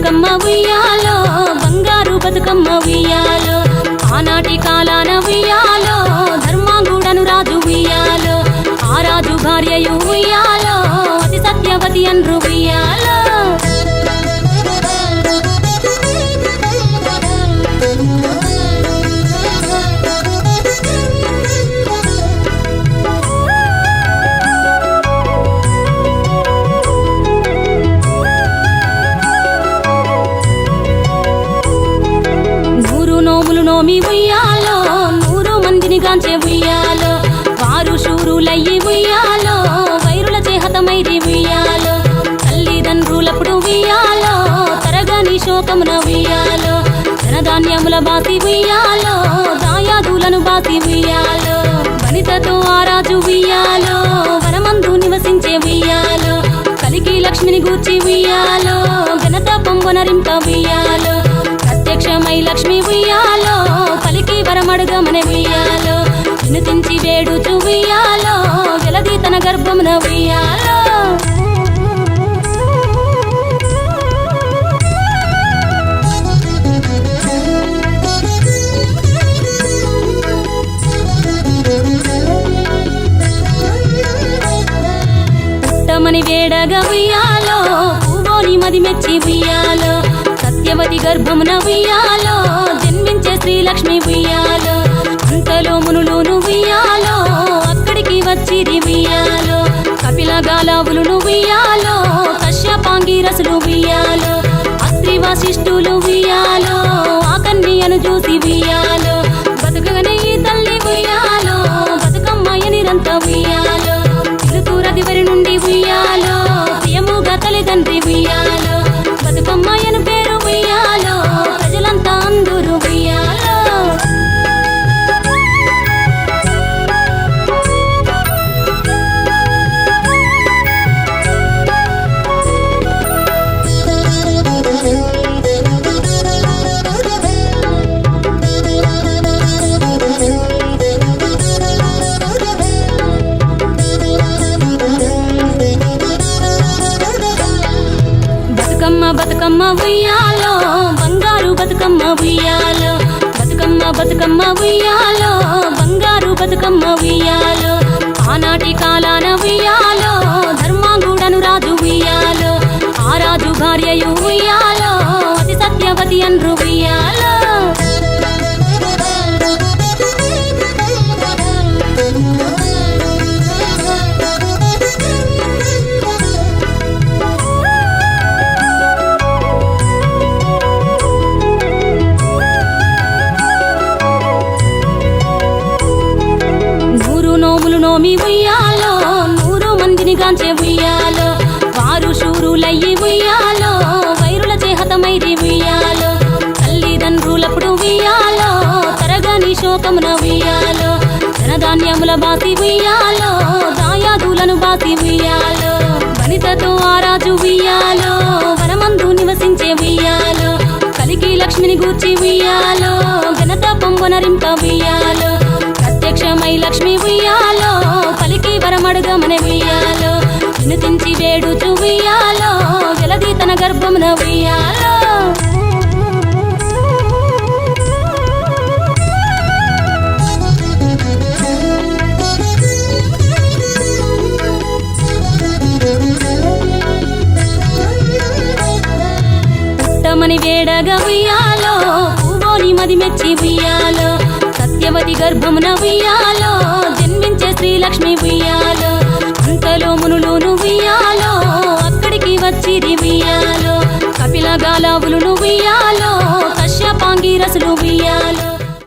బతుకమ్మ ఉయ్యాలో బంగారు బతుకమ్మ ఉయ్యాలో ఆనాటి కాలాన ఉయ్యాలో ధర్మాంగుడను రాజు ఉయ్యాలో ఆ రాజు భార్యయు ఉయ్యాలో అతి సత్యవతి అన్రు ఉయ్యాలో నోమి ఉయ్యాలో 100 మందిని గాంచే ఉయ్యాలో వారు శూరులయ్యి ఉయ్యాలో వైరుల చేహతమైరి ఉయ్యాలో తల్లిదండ్రులప్పుడు ఉయ్యాలో తరగని శోకమున ఉయ్యాలో ధనధాన్యముల బాసి ఉయ్యాలో దాయాదులను బాసి ఉయ్యాలో వనితతో ఆరాజు ఉయ్యాలో వనమందు నివసించే ఉయ్యాలో కలికి లక్ష్మిని గూర్చి ఉయ్యాలో ఘనత పొంగునరింప ఉయ్యాలో ప్రత్యక్షమై లక్ష్మి ఉయ్యాలో పలికి వరమడుగమనే ఉయ్యాలో వినుతించి వేడుచు ఉయ్యాలో వెలది తన గర్భమున ఉయ్యాలో పుట్టమని వేడగా ఉయ్యాలో పువ్వోని మది మెచ్చి ఉయ్యాలో సత్యవతి గర్భమున ఉయ్యాలో జన్మించే శ్రీలక్ష్మి ఉయ్యాలో అంతలో మునులును ఉయ్యాలో అక్కడికి వచ్చిరి ఉయ్యాలో కపిల గాలావులును ఉయ్యాలో కశ్యపాంగిరసులు ఉయ్యాలో అత్రి వశిష్ఠులు ఉయ్యాలో ఆ కన్యను చూసి ఉయ్యాలో బతుకగనే ఈ తల్లి ఉయ్యాలో బతుకమ్మయ్యనిరంత ఉయ్యాలో తిరుతూరదివరి నుండి ఉయ్యాలో ప్రియముగా తల్లిదండ్రి ఉయ్యాలో బతుకమ్మయ్యను పేరు ఉయ్యాలో ప్రజలంతా అందరూ ఉయ్యాలో బతుకమ్మ ఉయ్యాలో బంగారు బతుకమ్మ ఉయ్యాలో బతుకమ్మ ఉయ్యాలో బంగారు బతుకమ్మ ఉయ్యాలో ఆనాటి కాలాన ఉయ్యాలో ధర్మాంగుడను రాజు ఉయ్యాలో ఆ రాజు భార్యయు ఉయ్యాలో అతి సత్యవతి అన్రు ఉయ్యాలో నోమి ఉయ్యాలో 100 మందిని గాంచే ఉయ్యాలో వారు శూరులయ్యి ఉయ్యాలో వైరుల చేహతమైరి ఉయ్యాలో తల్లిదండ్రులప్పుడు ఉయ్యాలో తరగని శోకమున ఉయ్యాలో ధనధాన్యముల బాసి ఉయ్యాలో దాయాదులను బాసి ఉయ్యాలో వనితతో ఆరాజు ఉయ్యాలో వనమందు నివసించే ఉయ్యాలో కలికి లక్ష్మిని గూర్చి ఉయ్యాలో ఘనత పొంగునరింప ఉయ్యాలో ప్రత్యక్షమై లక్ష్మి ఉయ్యాలో పలికి వరమడుగమనే ఉయ్యాలో వినుతించి వేడుచు ఉయ్యాలో వెలది తన గర్భమున ఉయ్యాలో పుట్టమని వేడగా ఉయ్యాలో పువ్వోని మది మెచ్చి ఉయ్యాలో సత్యవతి గర్భమున ఉయ్యాలో జన్మించే శ్రీలక్ష్మి ఉయ్యాలో అంతలో మునులును ఉయ్యాలో అక్కడికి వచ్చిరి ఉయ్యాలో కపిల గాలావులును ఉయ్యాలో కశ్యపాంగిరసులు ఉయ్యాలో